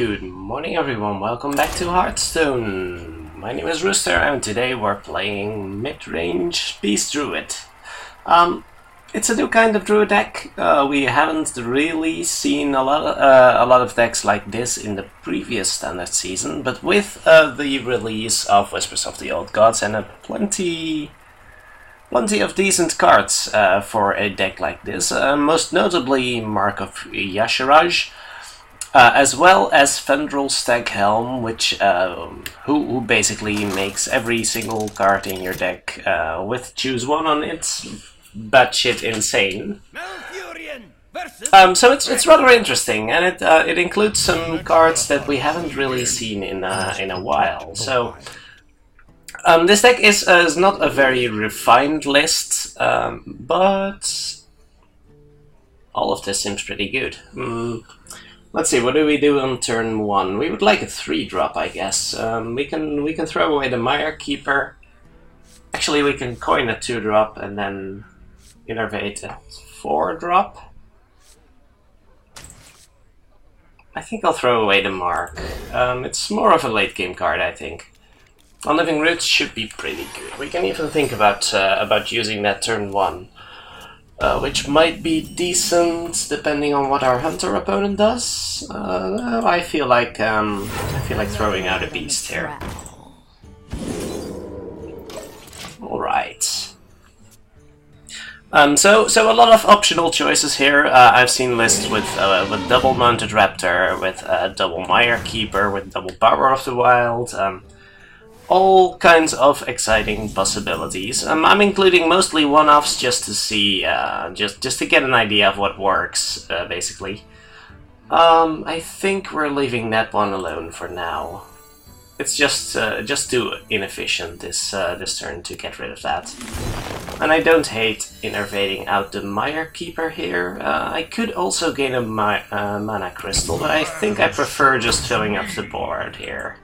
Good morning everyone, welcome back to Hearthstone. My name is Rooster and today we're playing Midrange Druid. It's a new kind of Druid deck. We haven't really seen a lot of decks like this in the previous standard season, but with the release of Whispers of the Old Gods and plenty of decent cards for a deck like this, most notably Mark of Yasharaj, as well as Fendrel Staghelm, which who basically makes every single card in your deck with choose one on it batshit insane. So it's rather interesting, and it includes some cards that we haven't really seen in a while. So this deck is not a very refined list, but all of this seems pretty good. Let's see, what do we do on turn 1? We would like a 3-drop, I guess. We can throw away the Mire Keeper. Actually, we can coin a 2-drop and then innervate a 4-drop. I think I'll throw away the Mark. It's more of a late game card, I think. Unliving Roots should be pretty good. We can even think about using that turn 1. Which might be decent depending on what our hunter opponent does. I feel like throwing out a beast here. All right. So a lot of optional choices here. I've seen lists with double Mounted Raptor, with double Mire Keeper, with double Power of the Wild. All kinds of exciting possibilities. I'm including mostly one-offs just to see, just to get an idea of what works, basically. I think we're leaving that one alone for now. It's just too inefficient this turn to get rid of that. And I don't hate innervating out the Mire Keeper here. I could also gain a mana crystal, but I think I prefer just filling up the board here.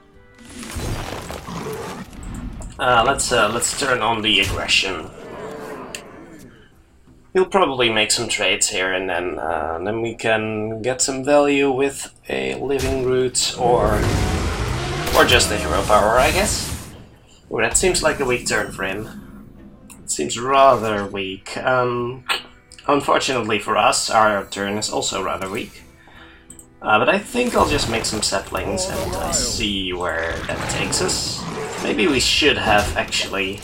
Let's turn on the aggression. He'll probably make some trades here, and then we can get some value with a living root or just a hero power, I guess. Oh, that seems like a weak turn for him. It seems rather weak. Unfortunately for us, our turn is also rather weak. But I think I'll just make some saplings and see where that takes us. Maybe we should have, actually.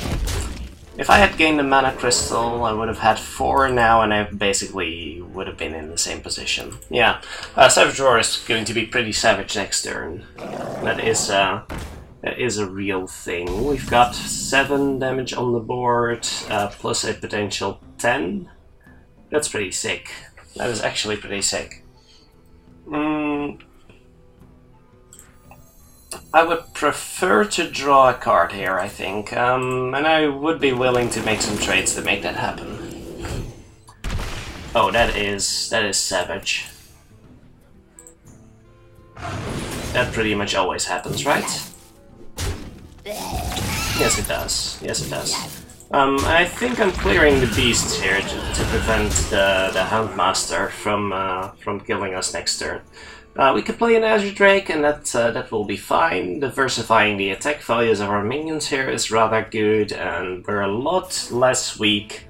If I had gained a mana crystal, I would have had 4 now, and I basically would have been in the same position. Yeah, Savage Roar is going to be pretty savage next turn. That is a real thing. We've got 7 damage on the board, plus a potential 10. That's pretty sick. That is actually pretty sick. I would prefer to draw a card here, I think, and I would be willing to make some trades to make that happen. Oh, that is savage. That pretty much always happens, right? Yes, it does. Yes, it does. I think I'm clearing the beasts here to prevent the Houndmaster from killing us next turn. We could play an Azure Drake, and that will be fine. Diversifying the attack values of our minions here is rather good, and we're a lot less weak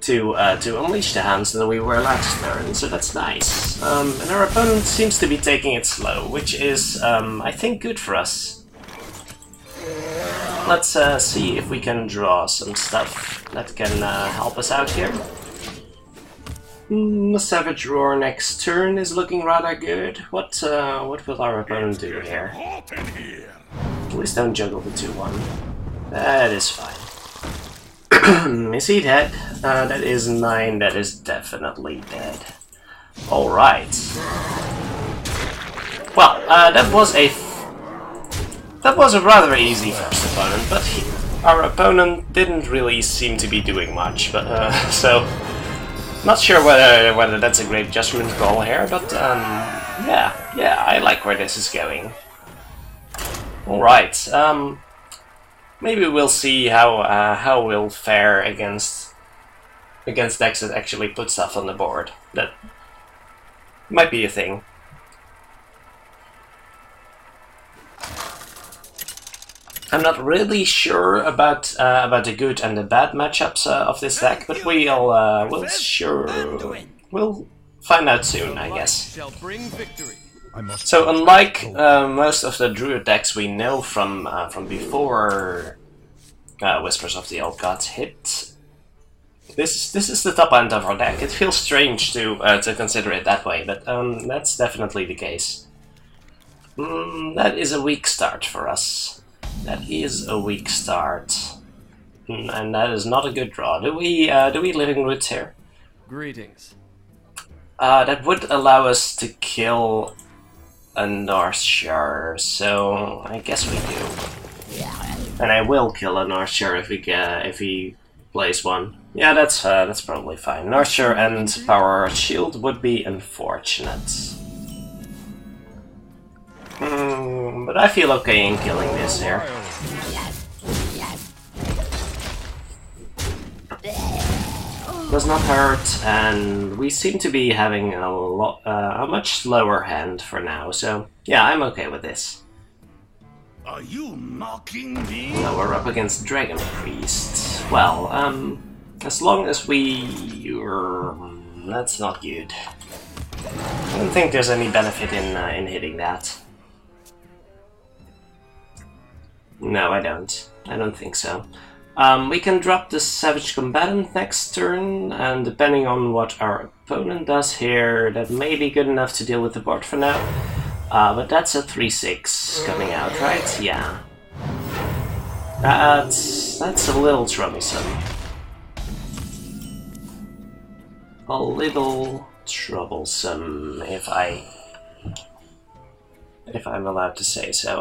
to unleash the hounds than we were last turn, so that's nice. And our opponent seems to be taking it slow, which is, I think, good for us. Let's see if we can draw some stuff that can help us out here. Savage Roar next turn is looking rather good. What will our opponent do here? Please don't juggle the 2-1. That is fine. Is he dead? That is 9. That is definitely dead. Alright. Well, that was a rather easy first opponent, but our opponent didn't really seem to be doing much. But so. Not sure whether that's a great judgment call here, but yeah, I like where this is going. All right, maybe we'll see how we'll fare against decks that actually put stuff on the board. That might be a thing. I'm not really sure about the good and the bad matchups of this deck, but we'll find out soon, I guess. So unlike most of the Druid decks we know from before Whispers of the Old Gods hit, this is the top end of our deck. It feels strange to consider it that way, but that's definitely the case. That is a weak start for us. That is a weak start, and that is not a good draw. Do we Living Roots here? Greetings. That would allow us to kill a Northshire, so I guess we do. And I will kill a Northshire if he plays one. Yeah, that's probably fine. Northshire and Power Shield would be unfortunate. But I feel okay in killing this here. Does not hurt, and we seem to be having a much slower hand for now, so yeah, I'm okay with this. Are you mocking me? Now we're up against Dragon Priest. Well, as long as that's not good. I don't think there's any benefit in hitting that. No, I don't. I don't think so. We can drop the Savage Combatant next turn, and depending on what our opponent does here, that may be good enough to deal with the board for now. But that's a 3/6 coming out, right? Yeah. That's a little troublesome. A little troublesome, if I'm allowed to say so.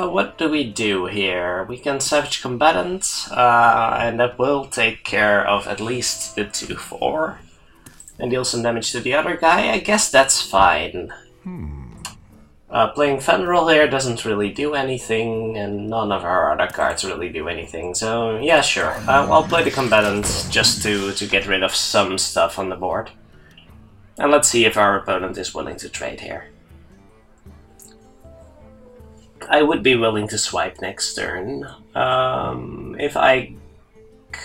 What do we do here? We can Savage Combatant, and that will take care of at least the 2/4. And deal some damage to the other guy. I guess that's fine. Playing Fenrir here doesn't really do anything, and none of our other cards really do anything, so yeah, sure. I'll play the Combatant just to get rid of some stuff on the board. And let's see if our opponent is willing to trade here. I would be willing to swipe next turn, if I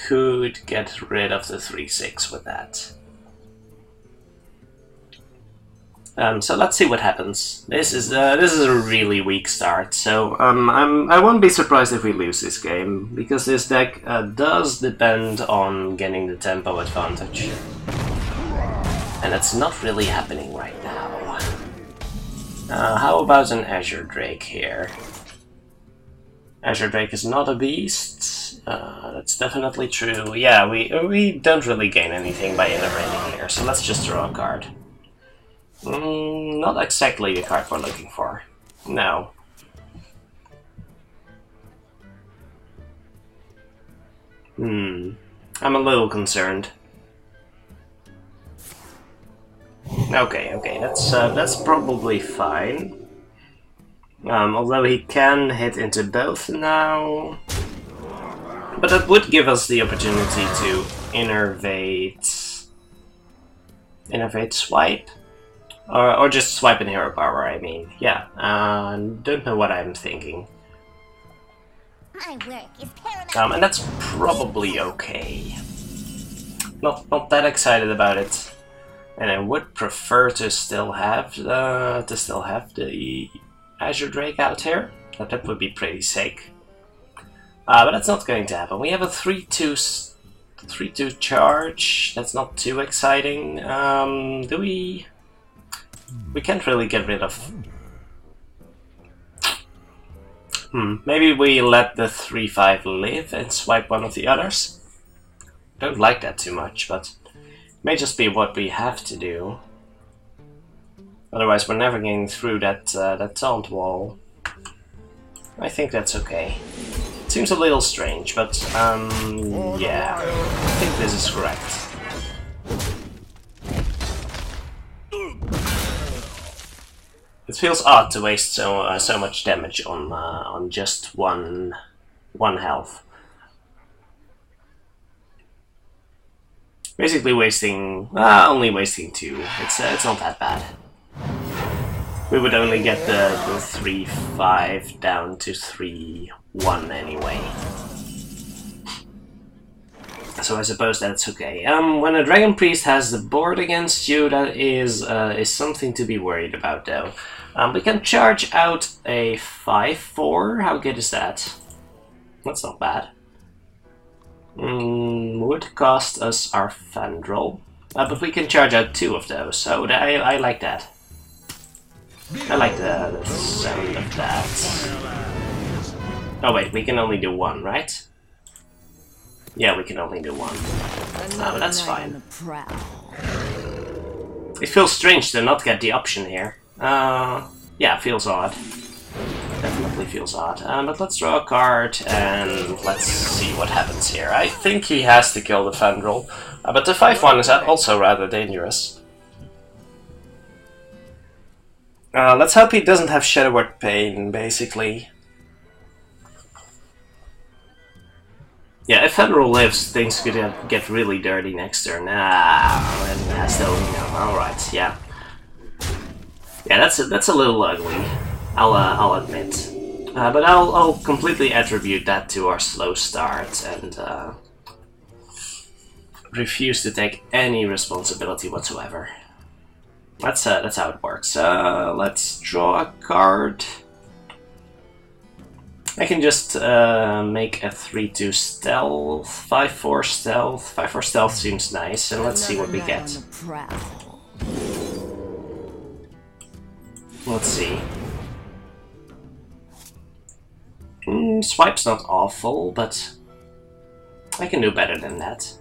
could get rid of the 3/6 with that. So let's see what happens. This is a really weak start, so I won't be surprised if we lose this game, because this deck does depend on getting the tempo advantage, and that's not really happening right now. How about an Azure Drake here? Azure Drake is not a beast. That's definitely true. Yeah, we don't really gain anything by intervening here, so let's just draw a card. Not exactly the card we're looking for. No. I'm a little concerned. Okay, that's probably fine. Although he can hit into both now. But that would give us the opportunity to innervate swipe. Or just swipe in hero power, I mean. Yeah, don't know what I'm thinking. My work is paramount. And that's probably okay. Not that excited about it. And I would prefer to still have the Azure Drake out here. That would be pretty sick. But that's not going to happen. We have a 3/2 charge. That's not too exciting. Do we? We can't really get rid of. Maybe we let the 3/5 live and swipe one of the others. Don't like that too much, but may just be what we have to do. Otherwise, we're never getting through that taunt wall. I think that's okay. It seems a little strange, but yeah, I think this is correct. It feels odd to waste so much damage on just one health. Basically wasting only wasting 2. It's not that bad. we would only get the 3-5 down to 3-1 anyway. So I suppose that's okay. When a Dragon Priest has the board against you, that is something to be worried about, though. We can charge out a 5-4. How good is that? That's not bad. Would cost us our Fandral. But we can charge out 2 of those, so I like that. I like the sound of that. Oh wait, we can only do 1, right? Yeah, we can only do 1. But that's fine. It feels strange to not get the option here. Yeah, it feels odd. Definitely feels odd. But let's draw a card and let's see what happens here. I think he has to kill the Fandral, but the 5-1 is also rather dangerous. Let's hope he doesn't have Shadowward Pain, basically. Yeah, if Fandral lives, things could get really dirty next turn. And has to, alright, yeah. Yeah, that's a little ugly. I'll admit. But I'll completely attribute that to our slow start and refuse to take any responsibility whatsoever. That's how it works. Let's draw a card. I can just make a 3-2 stealth, 5-4 stealth. 5-4 stealth seems nice, and let's see what we get. Let's see. Swipe's not awful, but I can do better than that.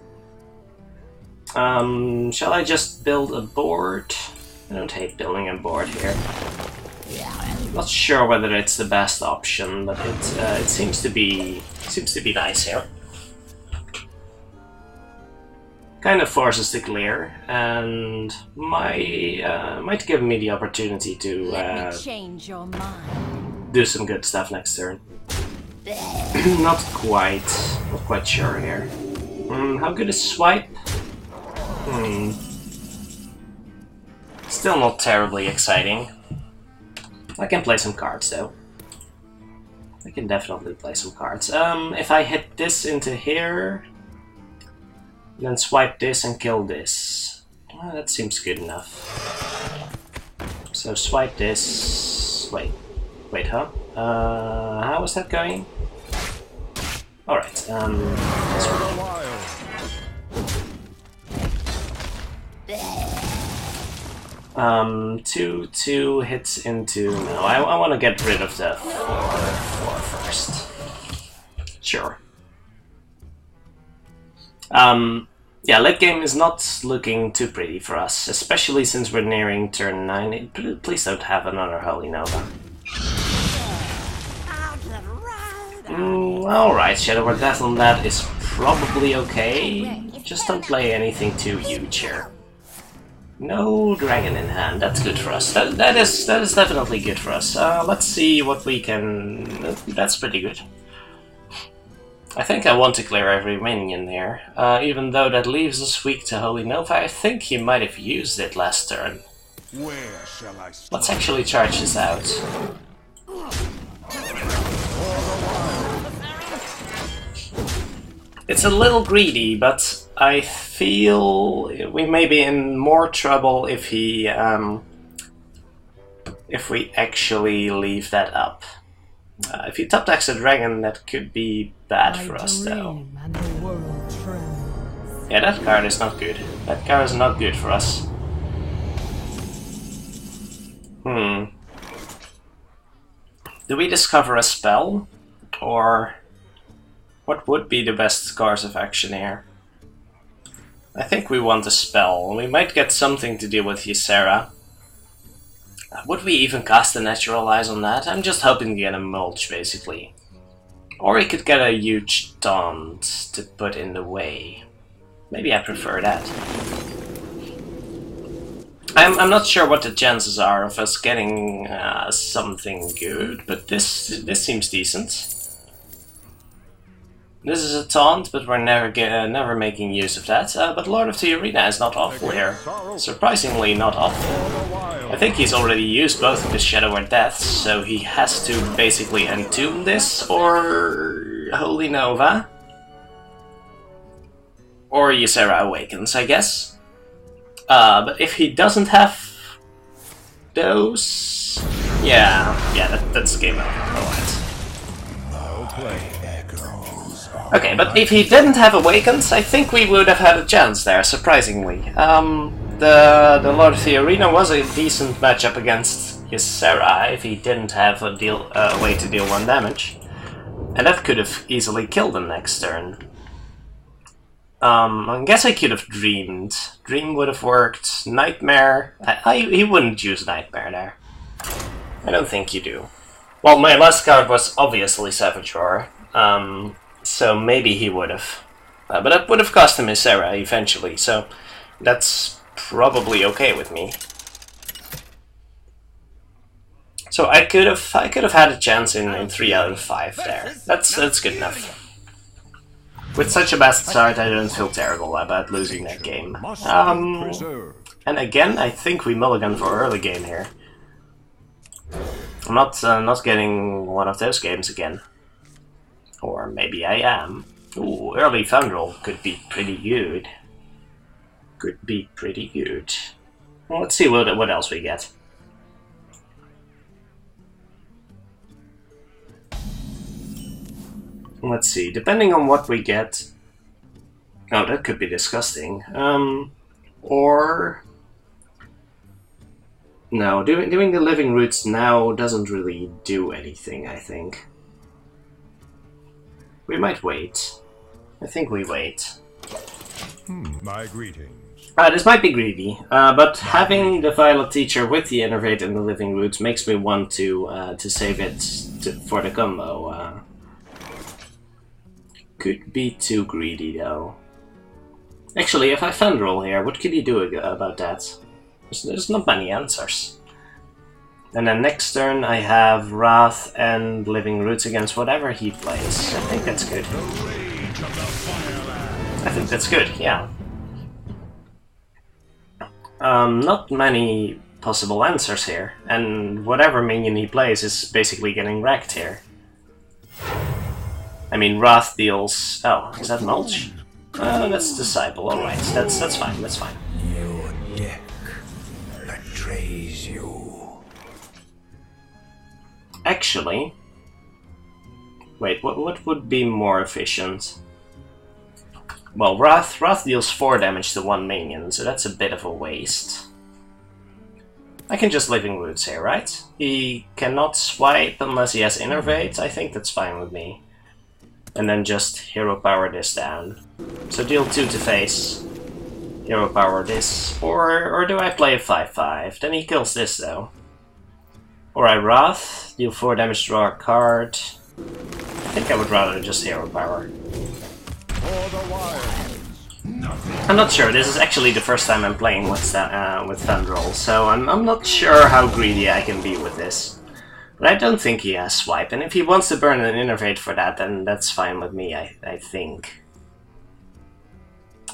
Shall I just build a board? I don't hate building a board here. Not sure whether it's the best option, but it seems to be nice here. Kind of forces to clear, and might give me the opportunity to change your mind. Do some good stuff next turn. Not quite sure here. How good is swipe? Still not terribly exciting. I can play some cards though. I can definitely play some cards. If I hit this into here, then swipe this and kill this. That seems good enough. So swipe this. Wait, huh? How was that going? Alright, let's roll. 2 hits into... No, I want to get rid of the 4 first. Sure. Yeah, late game is not looking too pretty for us, especially since we're nearing turn 9. Please don't have another Holy Nova. Alright, Shadowward Death on that is probably okay. Just don't play anything too huge here. No dragon in hand, that's good for us. That is definitely good for us. Let's see what we can... That's pretty good. I think I want to clear every minion here. Even though that leaves us weak to Holy Nova, I think he might have used it last turn. Where shall I start? Let's actually charge this out. It's a little greedy, but I feel we may be in more trouble if he, if we actually leave that up. If he top decks a dragon, that could be bad for us, though. Yeah, that card is not good. That card is not good for us. Do we discover a spell? Or... what would be the best course of action here? I think we want a spell. We might get something to do with Ysera. Would we even cast a Naturalize on that? I'm just hoping to get a Mulch, basically. Or he could get a huge Taunt to put in the way. Maybe I prefer that. I'm not sure what the chances are of us getting something good, but this seems decent. This is a taunt, but we're never making use of that. But Lord of the Arena is not awful here. Surprisingly not awful. I think he's already used both of his Shadow or Deaths, so he has to basically entomb this, or Holy Nova. Or Ysera Awakens, I guess. But if he doesn't have those... Yeah, that's game over. Alright. Okay, but if he didn't have Awakens, I think we would have had a chance there, surprisingly. The Lord of the Arena was a decent matchup against Ysera if he didn't have a way to deal 1 damage. And that could have easily killed him next turn. I guess I could have Dreamed. Dream would have worked. Nightmare... he wouldn't use Nightmare there. I don't think you do. Well, my last card was obviously Savage Roar. So maybe he would have. But that would have cost him Ysera eventually, so that's probably okay with me. So I could have had a chance in 3 out of 5 there. That's good enough. With such a bad start, I don't feel terrible about losing that game. And again, I think we mulligan for early game here. I'm not getting one of those games again. Or maybe I am. Ooh, early Thundral could be pretty good. Could be pretty good. Well, let's see what else we get. Let's see, depending on what we get... Oh, that could be disgusting. Or... No, doing the Living Roots now doesn't really do anything, I think. We might wait. I think we wait. My greetings. This might be greedy, but having the Violet Teacher with the Innervate and the Living Roots makes me want to save it for the combo. Could be too greedy, though. Actually, if I Thundral here, what could you do about that? There's not many answers. And then next turn I have Wrath and Living Roots against whatever he plays. I think that's good. I think that's good, yeah. Not many possible answers here, and whatever minion he plays is basically getting wrecked here. I mean, Wrath deals... Oh, is that Mulch? That's Disciple, alright, that's fine, that's fine. Your deck betrays you. Actually... Wait, what would be more efficient? Well, Wrath deals 4 damage to 1 minion, so that's a bit of a waste. I can just Living Roots here, right? He cannot swipe unless he has Innervate. I think that's fine with me. And then just Hero Power this down. So deal 2 to face. Hero Power this. Or do I play a 5/5? Then he kills this though. Or I Wrath, deal 4 damage, draw a card. I think I would rather just Hero Power. I'm not sure, this is actually the first time I'm playing with Thundral, so I'm not sure how greedy I can be with this. But I don't think he has Swipe, and if he wants to burn an Innervate for that, then that's fine with me, I think.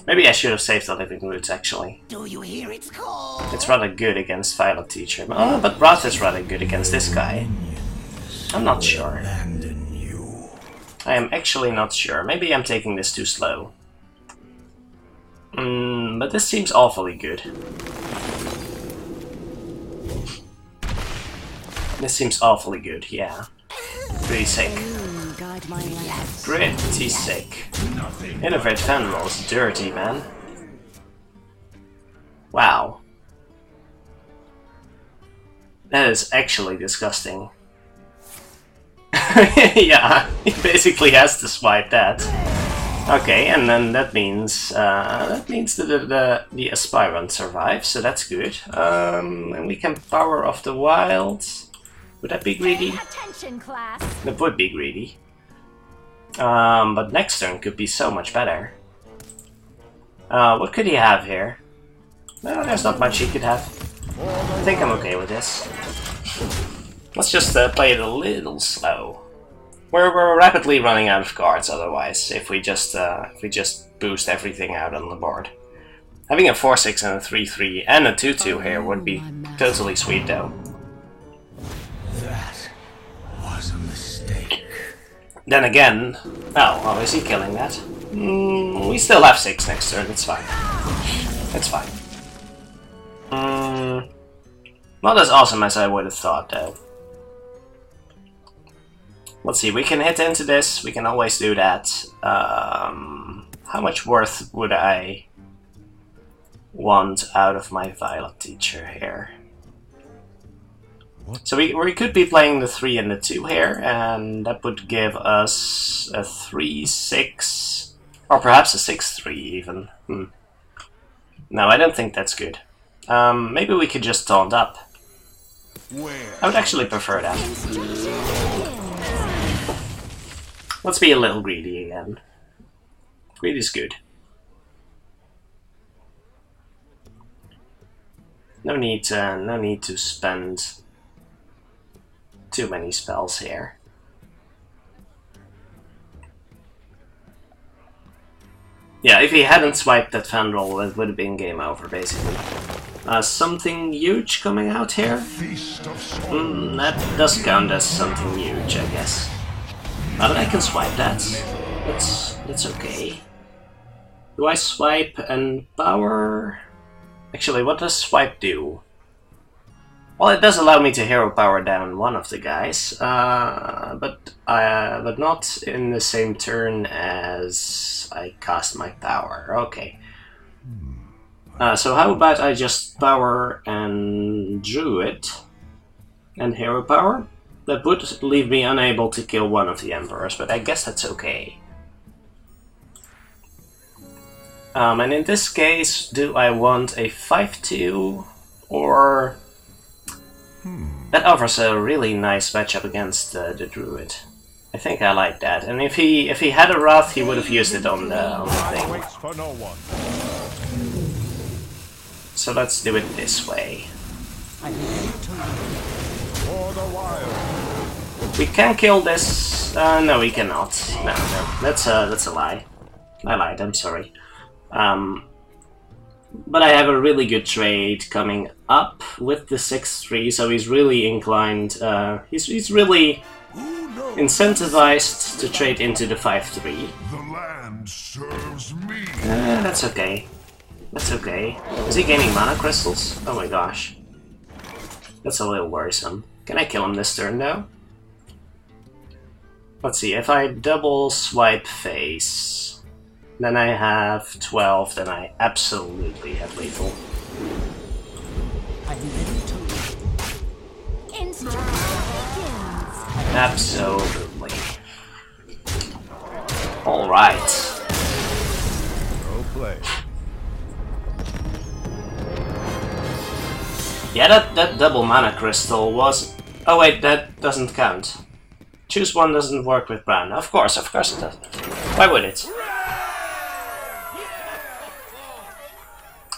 Maybe I should have saved the Living Roots, actually. Do you hear its call? It's rather good against Violet Teacher. Oh, but Wrath is rather good against this guy. I'm not sure. I am actually not sure. Maybe I'm taking this too slow. But this seems awfully good. This seems awfully good, yeah. Pretty sick. Pretty sick. Innervate Thundral is dirty, man. Wow. That is actually disgusting. Yeah, he basically has to swipe that. Okay, and then that means the Aspirant survives, so that's good. And we can Power of the Wild. Would that be greedy? Attention, class. That would be greedy. But next turn could be so much better. What could he have here? No, there's not much he could have. I think I'm okay with this. Let's just play it a little slow. We're rapidly running out of cards otherwise, if we just boost everything out on the board. Having a 4-6 and a 3-3 and a 2-2 here would be totally sweet though. That was a mistake. Then again... Oh, is he killing that? We still have 6 next turn, it's fine. It's fine. Not as awesome as I would have thought though. Let's see, we can hit into this, we can always do that. How much worth would I want out of my Violet Teacher here? So we could be playing the 3 and the 2 here, and that would give us a 3-6, or perhaps a 6-3 even. No, I don't think that's good. Maybe we could just taunt up. I would actually prefer that. Let's be a little greedy again. Greed is good. No need to spend too many spells here. Yeah, if he hadn't swiped that Fandral, it would have been game over, basically. Something huge coming out here? That does count as something huge, I guess. But I can swipe that. That's okay. Do I swipe and power? Actually, what does swipe do? Well, it does allow me to hero power down one of the guys, but not in the same turn as I cast my power. Okay. So how about I just power and Druid and hero power? That would leave me unable to kill one of the Emperors, but I guess that's okay. And in this case, do I want a 5-2 or... That offers a really nice matchup against the Druid. I think I like that. And if he had a Wrath, he would have used it on the thing. So let's do it this way. We can kill this. No, we cannot. No, that's a lie. I lied. I'm sorry. But I have a really good trade coming up with the 6-3, so he's really inclined. He's really incentivized to trade into the 5-3. The land serves me. That's okay. That's okay. Is he gaining mana crystals? Oh my gosh. That's a little worrisome. Can I kill him this turn though? Let's see, if I double swipe face, then I have 12, then I absolutely have lethal. Absolutely. Alright. Go play. Yeah, that double mana crystal was... Oh wait, that doesn't count. Choose one doesn't work with Bran. Of course it doesn't. Why would it?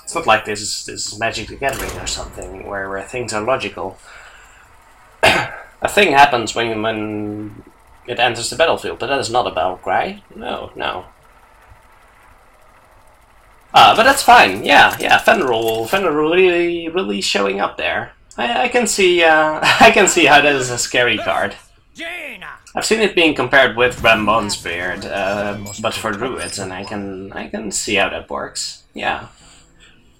It's not like this is Magic the Gathering or something, where things are logical. A thing happens when it enters the battlefield, but that is not a battle cry. No. But that's fine. Yeah. Fenrir really showing up there. I can see I can see how that is a scary card. I've seen it being compared with Rambon's Beard, but for Druids, and I can see how that works. Yeah.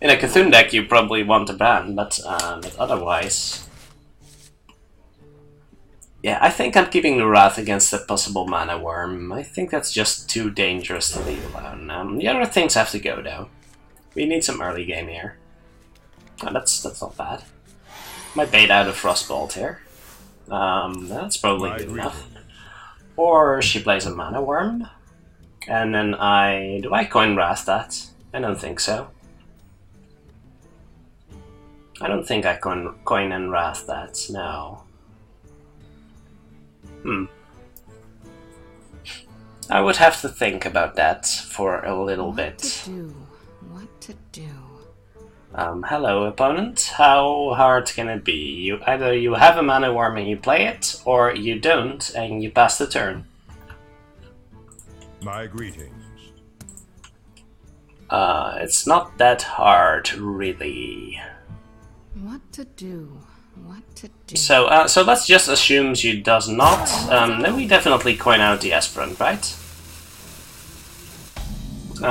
In a Cthulhu deck, you probably want to ban, but otherwise. Yeah, I think I'm keeping the Wrath against a possible Mana Worm. I think that's just too dangerous to leave alone. The other things have to go, though. We need some early game here. Oh, that's not bad. Might bait out a Frostbolt here. That's probably good enough. Or she plays a Mana Worm. And then do I coin Wrath that? I don't think so. I don't think I coin and Wrath that, no. I would have to think about that for a little bit. What to do? Hello, opponent. How hard can it be? Either you have a mana worm and you play it, or you don't and you pass the turn. My greetings. It's not that hard, really. What to do? What to do? So, so let's just assume she does not. Then we definitely coin out the Aspirant, right?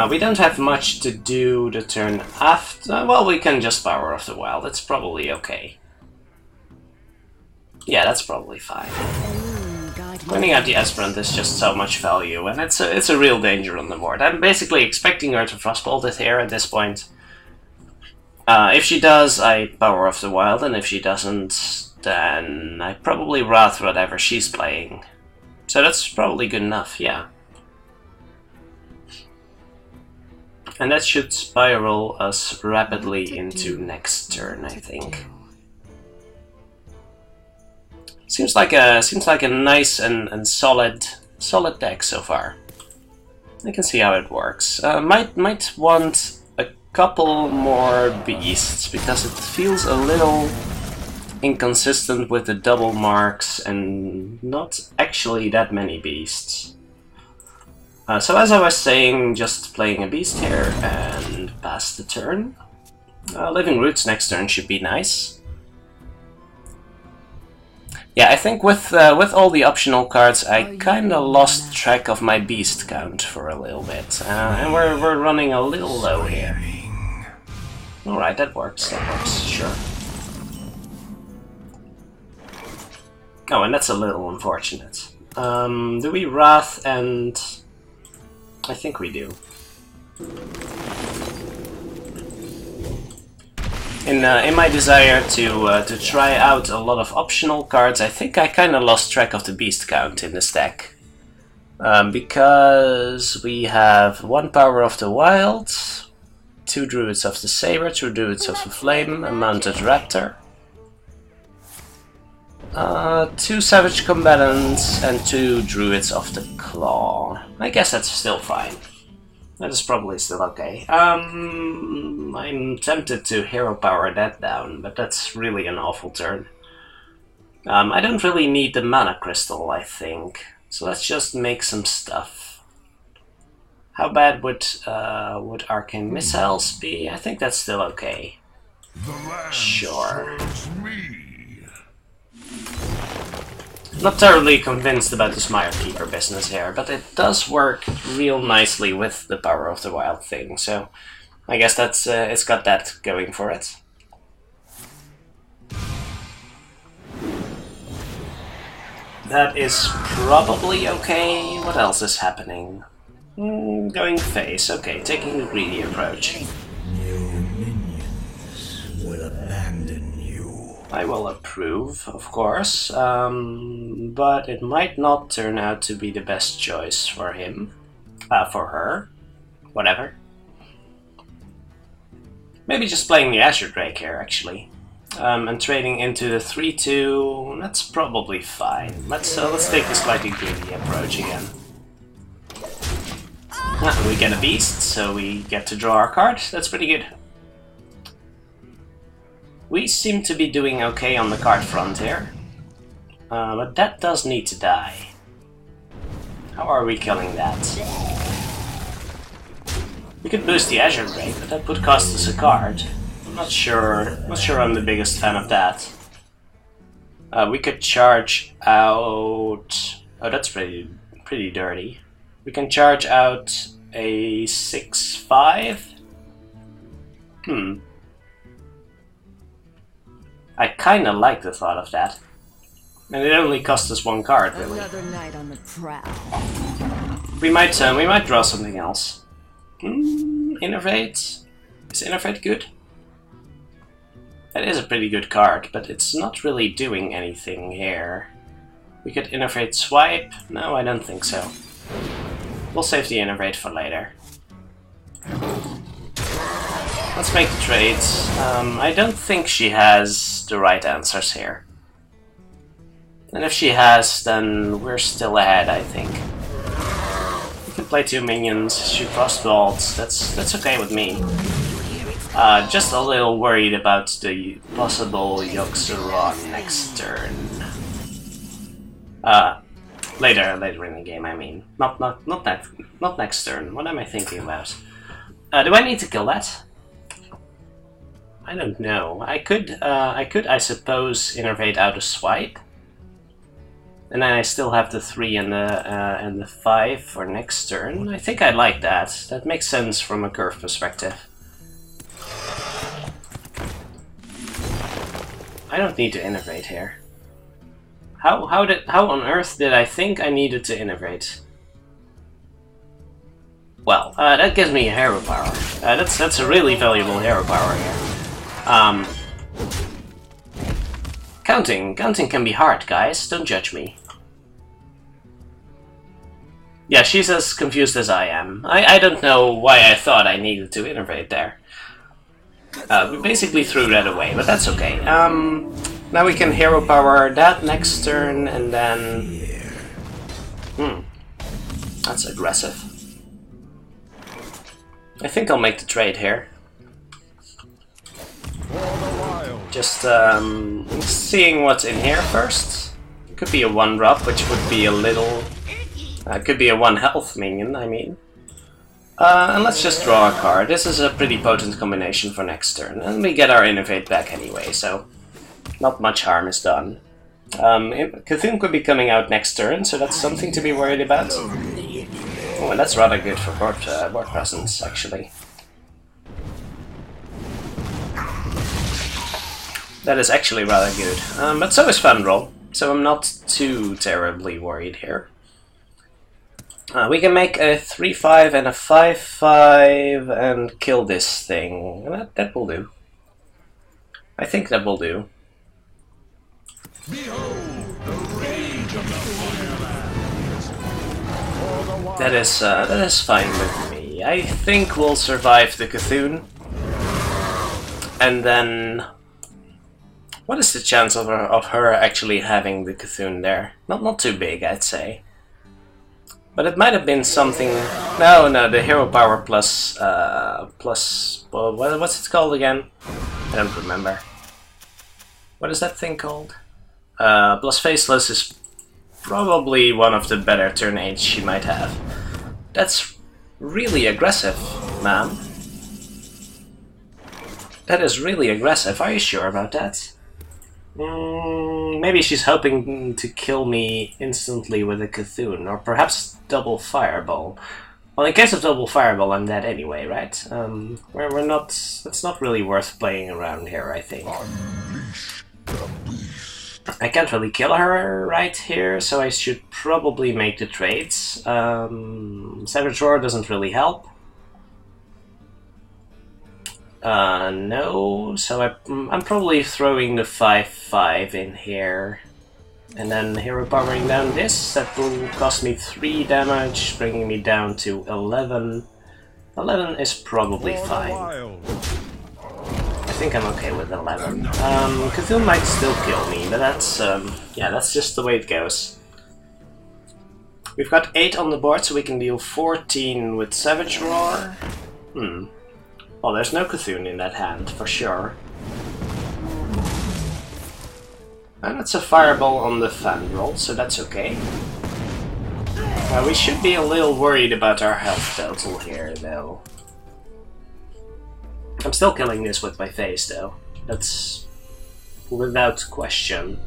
We don't have much to do the turn after. Well, we can just Power of the Wild. That's probably okay. Yeah, that's probably fine. Coining out the Aspirant is just so much value, and it's a real danger on the board. I'm basically expecting her to Frostbolt it here at this point. If she does, I Power of the Wild, and if she doesn't, then I probably Wrath whatever she's playing. So that's probably good enough, yeah. And that should spiral us rapidly into next turn, I think. Seems like a nice and solid deck so far. I can see how it works. Might want a couple more beasts because it feels a little inconsistent with the double marks and not actually that many beasts. So as I was saying, just playing a beast here and pass the turn. Living Roots next turn should be nice. Yeah, I think with all the optional cards, I kinda lost track of my beast count for a little bit, and we're running a little low here. All right, that works. Sure. Oh, and that's a little unfortunate. Do we Wrath and? I think we do. In my desire to try out a lot of optional cards, I think I kind of lost track of the beast count in this deck. Because we have 1 Power of the Wild, 2 Druids of the Saber, 2 Druids of the Flame, a Mounted Raptor, 2 Savage Combatants, and 2 Druids of the Claw. I guess that's still fine. That is probably still okay. I'm tempted to Hero Power that down, but that's really an awful turn. I don't really need the Mana Crystal, I think. So let's just make some stuff. How bad would Arcane Missiles be? I think that's still okay. Sure. Not terribly convinced about this Mire Keeper business here, but it does work real nicely with the Power of the Wild thing, so I guess that's it's got that going for it. That is probably okay. What else is happening? Going face. Okay, taking the greedy approach. New minions will abandon you. I will approve, of course, but it might not turn out to be the best choice for him. For her. Whatever. Maybe just playing the Azure Drake here, actually. And trading into the 3-2, that's probably fine. Let's take the slightly greedy approach again. We get a beast, so we get to draw our card. That's pretty good. We seem to be doing okay on the card front here. But that does need to die. How are we killing that? We could boost the Azure Drake, but that would cost us a card. I'm not sure I'm the biggest fan of that. We could charge out... Oh, that's pretty dirty. We can charge out a 6/5. I kinda like the thought of that. And it only costs us 1 card, really. Another night on the prowl. We might draw something else. Innervate? Is Innervate good? That is a pretty good card, but it's not really doing anything here. We could Innervate Swipe? No, I don't think so. We'll save the Innervate for later. Let's make the trades. I don't think she has the right answers here. And if she has, then we're still ahead, I think. We can play 2 minions, shoot crossbolts, that's okay with me. Here it's Just a little worried about the possible Yoxeron next turn. Later in the game, I mean. Not next turn. What am I thinking about? Do I need to kill that? I don't know. I could, I suppose, innervate out a swipe. And then I still have the 3 and the 5 for next turn. I think I like that. That makes sense from a curve perspective. I don't need to innervate here. How on earth did I think I needed to innervate? Well, that gives me a hero power. That's a really valuable hero power here. Counting can be hard, guys. Don't judge me. Yeah, she's as confused as I am. I don't know why I thought I needed to innervate there. We basically threw that away, but that's okay. Now we can hero power that next turn, and then... That's aggressive. I think I'll make the trade here. Just seeing what's in here first. It could be a 1-drop, which would be a little... could be a 1 health minion, I mean. And let's just draw a card. This is a pretty potent combination for next turn. And we get our Innovate back anyway, so not much harm is done. Cthulhu could be coming out next turn, so that's something to be worried about. Oh, and that's rather good for board presence, actually. That is actually rather good. But so is Fandral, so I'm not too terribly worried here. We can make a 3-5 and a 5-5 and kill this thing. And that will do. I think that will do. That is fine with me. I think we'll survive the Cthulhu. And then... What is the chance of her actually having the Cthulhu there? Not too big, I'd say. But it might have been something... No, the hero power plus... well, what's it called again? I don't remember. What is that thing called? Plus Faceless is probably one of the better turn 8s she might have. That's really aggressive, man. That is really aggressive. Are you sure about that? Maybe she's hoping to kill me instantly with a Cthulhu, or perhaps double Fireball. Well, in case of double Fireball, I'm dead anyway, right? We're not... It's not really worth playing around here, I think. I can't really kill her right here, so I should probably make the trades. Savage Roar doesn't really help. No, so I'm probably throwing the 5-5 in here. And then hero powering down this, that will cost me 3 damage, bringing me down to 11. 11 is probably fine. I think I'm okay with 11. Cthulhu might still kill me, but that's, yeah, that's just the way it goes. We've got 8 on the board, so we can deal 14 with Savage Roar. Well, there's no Cthulhu in that hand, for sure. And it's a Fireball on the Fandral, so that's okay. We should be a little worried about our health total here, though. I'm still killing this with my face, though. That's without question.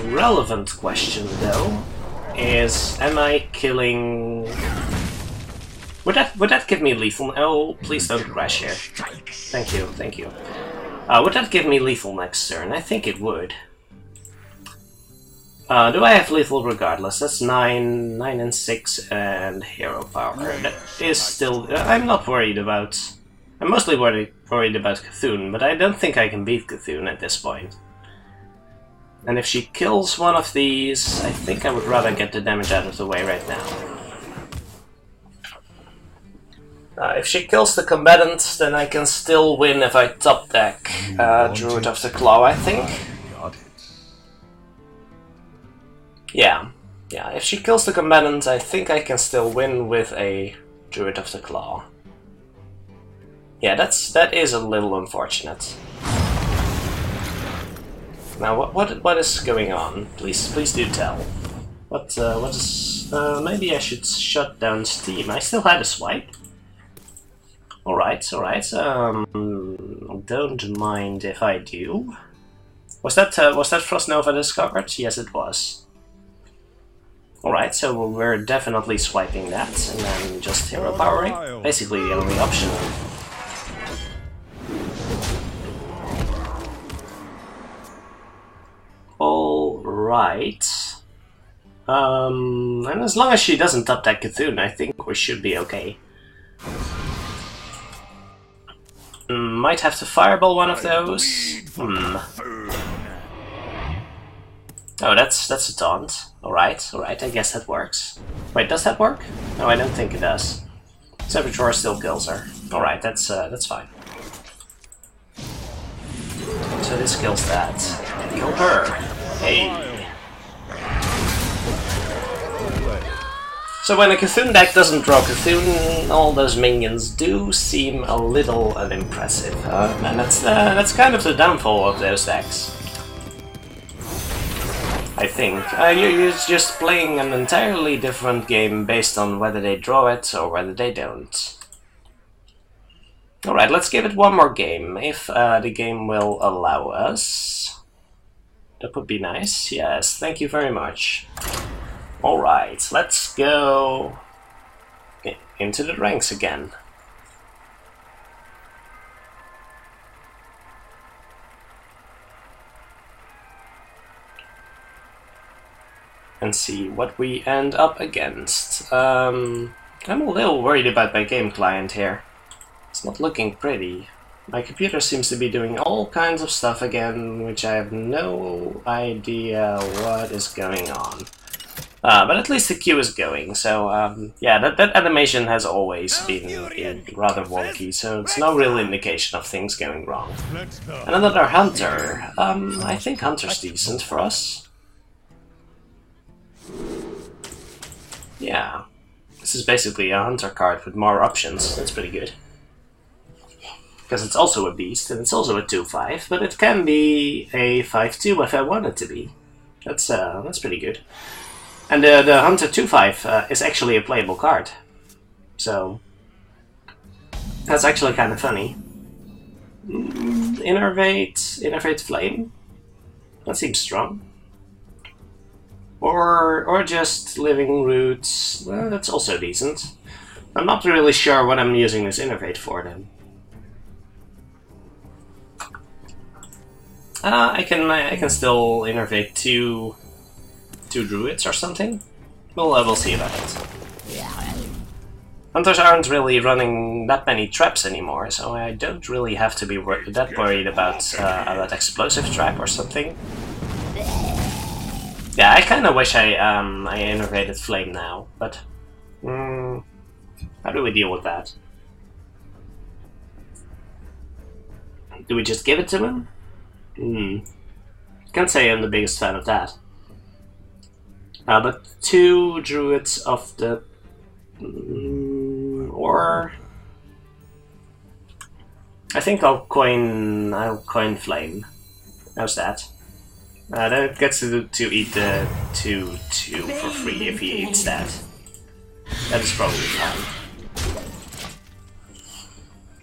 Relevant question, though, is: am I killing? Would that give me lethal? Oh, please don't crash here. Thank you, thank you. Would that give me lethal next turn? I think it would. Do I have lethal regardless? That's 9 and 6 and hero power. That is still... I'm not worried about... I'm mostly worried about Cthulhu, but I don't think I can beat Cthulhu at this point. And if she kills one of these, I think I would rather get the damage out of the way right now. If she kills the combatants, then I can still win if I top deck Druid of the Claw, I think. Yeah, if she kills the combatants, I think I can still win with a Druid of the Claw. Yeah, that is a little unfortunate. Now, what is going on? Please do tell. What is? Maybe I should shut down Steam. I still had a swipe. All right. Don't mind if I do. Was that Frost Nova discovered? Yes, it was. All right, so we're definitely swiping that, and then just hero powering. Basically, the only option. All right. And as long as she doesn't top that Cthulhu, I think we should be okay. Might have to fireball one of those. Oh, that's a taunt. Alright, I guess that works. Wait, does that work? No, I don't think it does. Saboteur still kills her. Alright, that's fine. So this kills that. Kill her. Hey. So when a Cthulhu deck doesn't draw Cthulhu, all those minions do seem a little unimpressive. And that's kind of the downfall of those decks. I think. You're just playing an entirely different game based on whether they draw it or whether they don't. Alright, let's give it one more game, if the game will allow us. That would be nice, yes, thank you very much. Alright, let's go into the ranks again. And see what we end up against. I'm a little worried about my game client here. It's not looking pretty. My computer seems to be doing all kinds of stuff again, which I have no idea what is going on. But at least the queue is going, so yeah, that animation has always been rather wonky, so it's no real indication of things going wrong. And another Hunter. I think Hunter's decent for us. Yeah, this is basically a Hunter card with more options. That's pretty good. Because it's also a beast, and it's also a 2/5, but it can be a 5/2 if I want it to be. That's pretty good. And the Hunter 2/5 is actually a playable card. So that's actually kind of funny. Innervate Flame? That seems strong. Or just Living Roots, well, that's also decent. I'm not really sure what I'm using this Innervate for then. I can still Innervate two Druids or something. We'll see about it. Hunters aren't really running that many traps anymore, so I don't really have to be that worried about that explosive trap or something. Yeah, I kind of wish I innervated Flame now, but how do we deal with that? Do we just give it to him? Can't say I'm the biggest fan of that. But 2 Druids of the... or... I think I'll coin Flame. How's that? Then it gets to eat the 2/2 for free if he eats that. That is probably fine.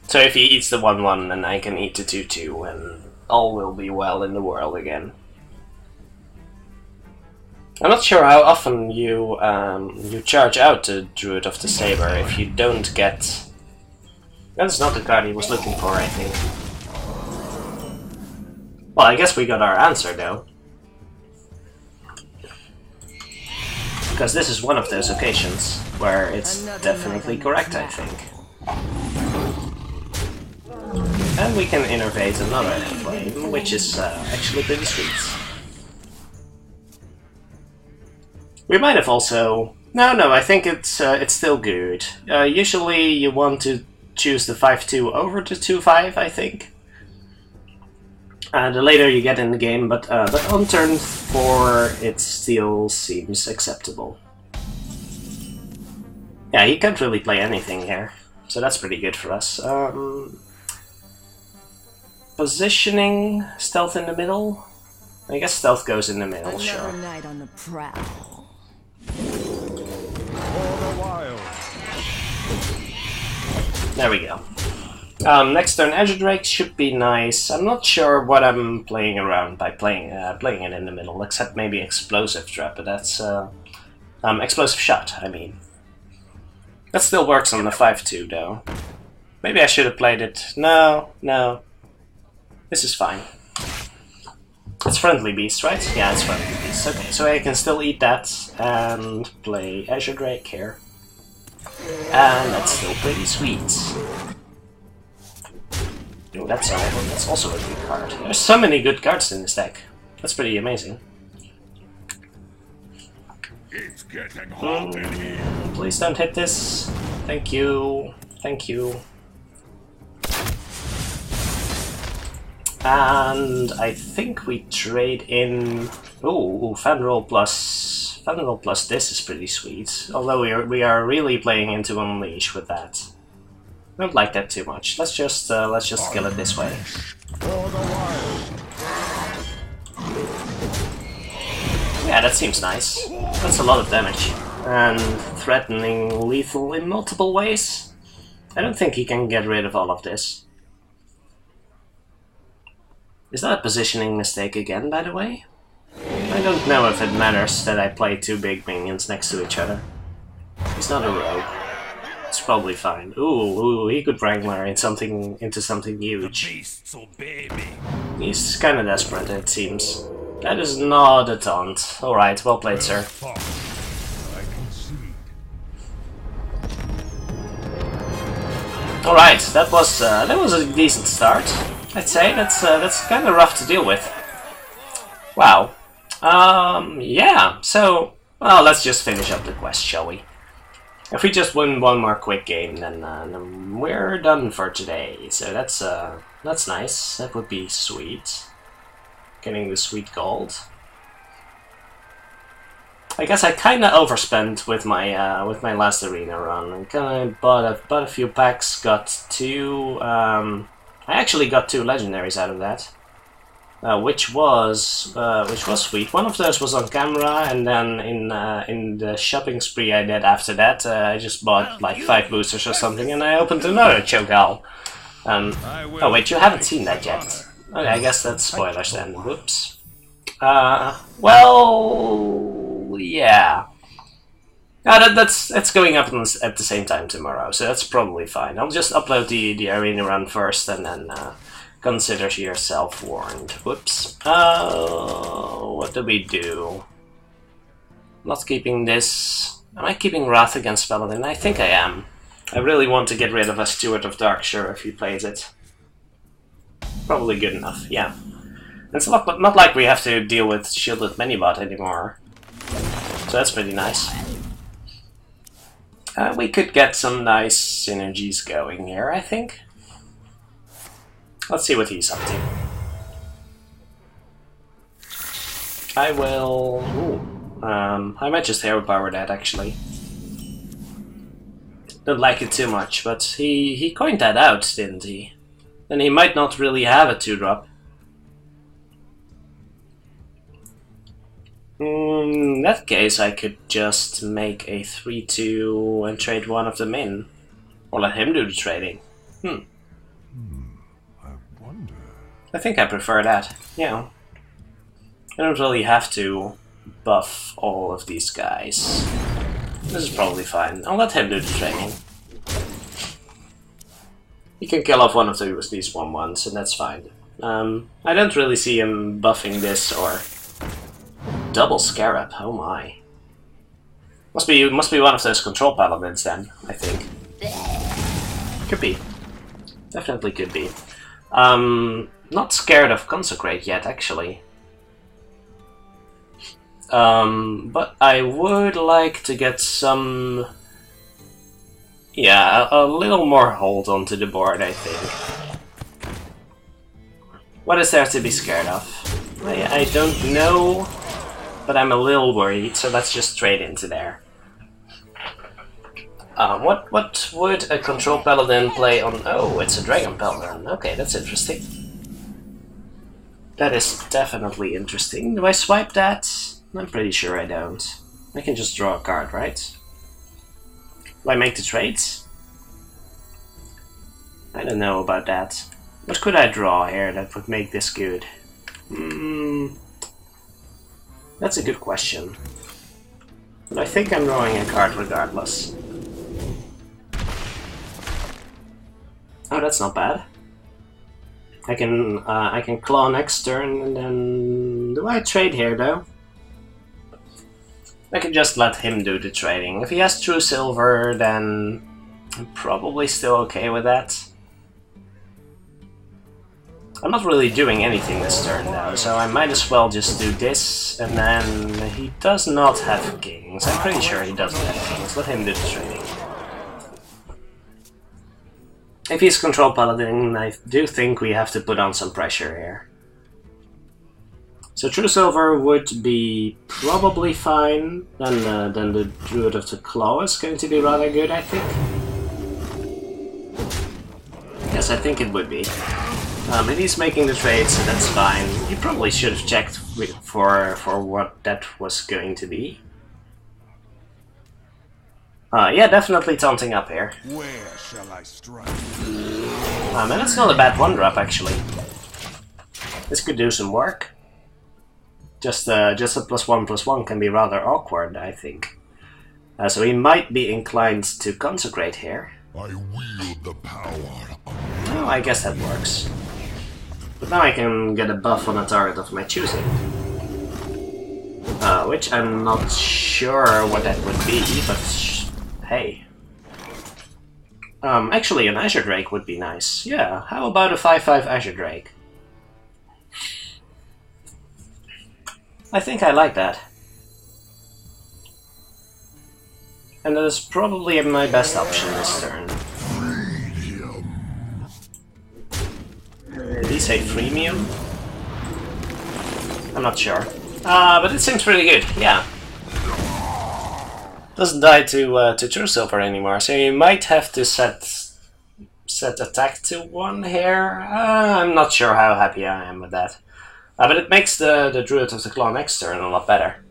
So if he eats the 1/1, then I can eat the 2/2, and all will be well in the world again. I'm not sure how often you charge out the Druid of the Saber if you don't get... That's not the card he was looking for, I think. Well, I guess we got our answer, though. Because this is one of those occasions where it's definitely correct, I think. And we can innervate another Flame, which is actually pretty sweet. We might have also... No, I think it's still good. Usually you want to choose the 5/2 over the 2/5, I think. The later you get in the game, but on turn 4 it still seems acceptable. Yeah, he can't really play anything here, so that's pretty good for us. Positioning, stealth in the middle? I guess stealth goes in the middle, Another sure. night on the prowl. For the wild. There we go. Next turn, Azure Drake should be nice. I'm not sure what I'm playing around by playing it in the middle, except maybe Explosive Trap, but that's... Explosive Shot, I mean. That still works on the 5-2, though. Maybe I should have played it. No. This is fine. It's Friendly Beast, right? Yeah, it's Friendly Beast. Okay, so I can still eat that and play Azure Drake here. And that's still pretty sweet. Oh, that's also a good card. There's so many good cards in this deck. That's pretty amazing. It's getting hot in here. Please don't hit this. Thank you. Thank you. And I think we trade in... Oh, Fandral plus this is pretty sweet. Although we are really playing into Unleash with that. I don't like that too much. Let's just kill it this way. For the wild. Yeah, that seems nice. That's a lot of damage. And threatening lethal in multiple ways. I don't think he can get rid of all of this. Is that a positioning mistake again, by the way? I don't know if it matters that I play two big minions next to each other. He's not a rogue. It's probably fine. Ooh, he could Wrangler into something huge. Beasts obey me. He's kinda desperate, it seems. That is not a taunt. Alright, well played, sir. I concede. Alright, that was a decent start. I'd say that's kind of rough to deal with. Wow. Yeah. So, well, let's just finish up the quest, shall we? If we just win one more quick game, then we're done for today. So that's nice. That would be sweet. Getting the sweet gold. I guess I kind of overspent with my last arena run. I kind of bought a few packs. Got two. I actually got 2 legendaries out of that, which was sweet. One of those was on camera, and then in the shopping spree I did after that, I just bought like 5 boosters or something, and I opened another Cho'Gall. Oh wait, you haven't seen that yet. Okay, I guess that's spoilers then. Whoops. Well, yeah. That's going up at the same time tomorrow, so that's probably fine. I'll just upload the arena run first, and then consider yourself warned. Whoops. What do we do? Not keeping this. Am I keeping Wrath against Paladin? I think I am. I really want to get rid of a Steward of Darkshire if he plays it. Probably good enough, yeah. It's not like we have to deal with Shielded Minibot anymore. So that's pretty nice. We could get some nice synergies going here, I think. Let's see what he's up to. I will... Ooh. I might just hero power that, actually. Don't like it too much, but he coined that out, didn't he? Then he might not really have a 2-drop. In that case, I could just make a 3-2 and trade one of them in. Or let him do the trading. I wonder. I think I prefer that, yeah. I don't really have to buff all of these guys. This is probably fine. I'll let him do the trading. He can kill off one of these 1/1s, and that's fine. I don't really see him buffing this or... Double Scarab, oh my. Must be one of those control paladins then, I think. Could be. Definitely could be. Not scared of Consecrate yet, actually. But I would like to get some... Yeah, a little more hold onto the board, I think. What is there to be scared of? I don't know, but I'm a little worried, so let's just trade into there. What would a control paladin play on? Oh, it's a dragon paladin. Okay, that's interesting. That is definitely interesting. Do I swipe that? I'm pretty sure I don't. I can just draw a card, right? Do I make the trades? I don't know about that. What could I draw here that would make this good? That's a good question. But I think I'm drawing a card regardless. Oh, that's not bad. I can claw next turn, and then do I trade here though? I can just let him do the trading. If he has true silver, then I'm probably still okay with that. I'm not really doing anything this turn though, so I might as well just do this, and then he does not have kings. I'm pretty sure he doesn't have kings. Let him do the trading. If he's control paladin, I do think we have to put on some pressure here. So true silver would be probably fine. Then the Druid of the Claw is going to be rather good, I think. Yes, I think it would be. And he's making the trade, so that's fine. You probably should have checked for what that was going to be. Yeah, definitely taunting up here. Where shall I strike? And it's not a bad 1-drop actually. This could do some work. Just a +1/+1 can be rather awkward, I think. So he might be inclined to consecrate here. I wield the power. Oh, I guess that works. But now I can get a buff on a target of my choosing. Which I'm not sure what that would be, but hey. Actually an Azure Drake would be nice. Yeah, how about a 5/5 Azure Drake? I think I like that. And that is probably my best option this turn. Did he say freemium? I'm not sure. But it seems pretty good, yeah. Doesn't die to true silver anymore, so you might have to set attack to 1 here. I'm not sure how happy I am with that. But it makes the Druid of the Claw next turn a lot better.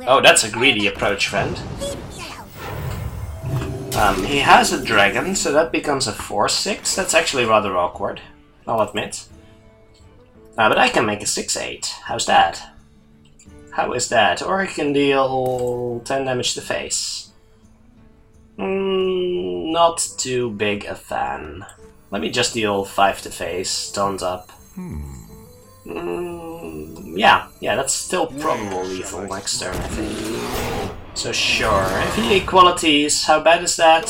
Oh, that's a greedy approach, friend. He has a dragon, so that becomes a 4/6. That's actually rather awkward, I'll admit. But I can make a 6/8. How's that? How is that? Or I can deal 10 damage to face. Not too big a fan. Let me just deal 5 to face, taunt up. Yeah, that's still probably lethal next turn, I think. So sure, if he equalities, how bad is that?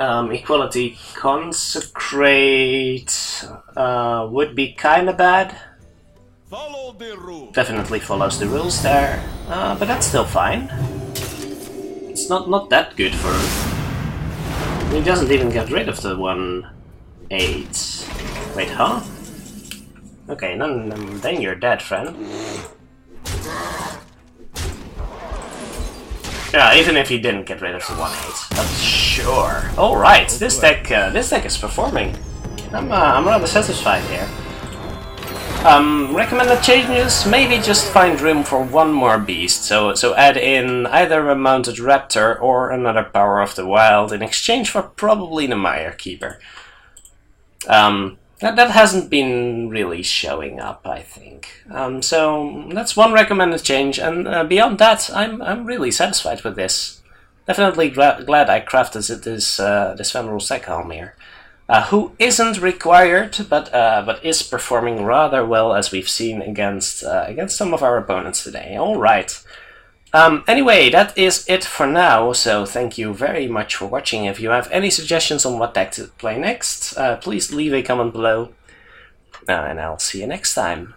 Equality consecrate would be kinda bad. Follow the rule. Definitely follows the rules there, but that's still fine. It's not that good for him. He doesn't even get rid of the 1/8. Wait, huh? Okay, then you're dead, friend. Yeah, even if he didn't get rid of the 1/8, but sure. All right, this deck is performing. I'm rather satisfied here. Recommended changes, maybe just find room for 1 more beast, so add in either a mounted raptor or another Power of the Wild in exchange for probably the Mire Keeper. That hasn't been really showing up, I think. So that's 1 recommended change, and beyond that, I'm really satisfied with this. Definitely glad I crafted this Venerable Sekhelm here. Who isn't required, but is performing rather well, as we've seen against some of our opponents today. All right. Anyway, that is it for now. So thank you very much for watching. If you have any suggestions on what deck to play next, please leave a comment below, and I'll see you next time.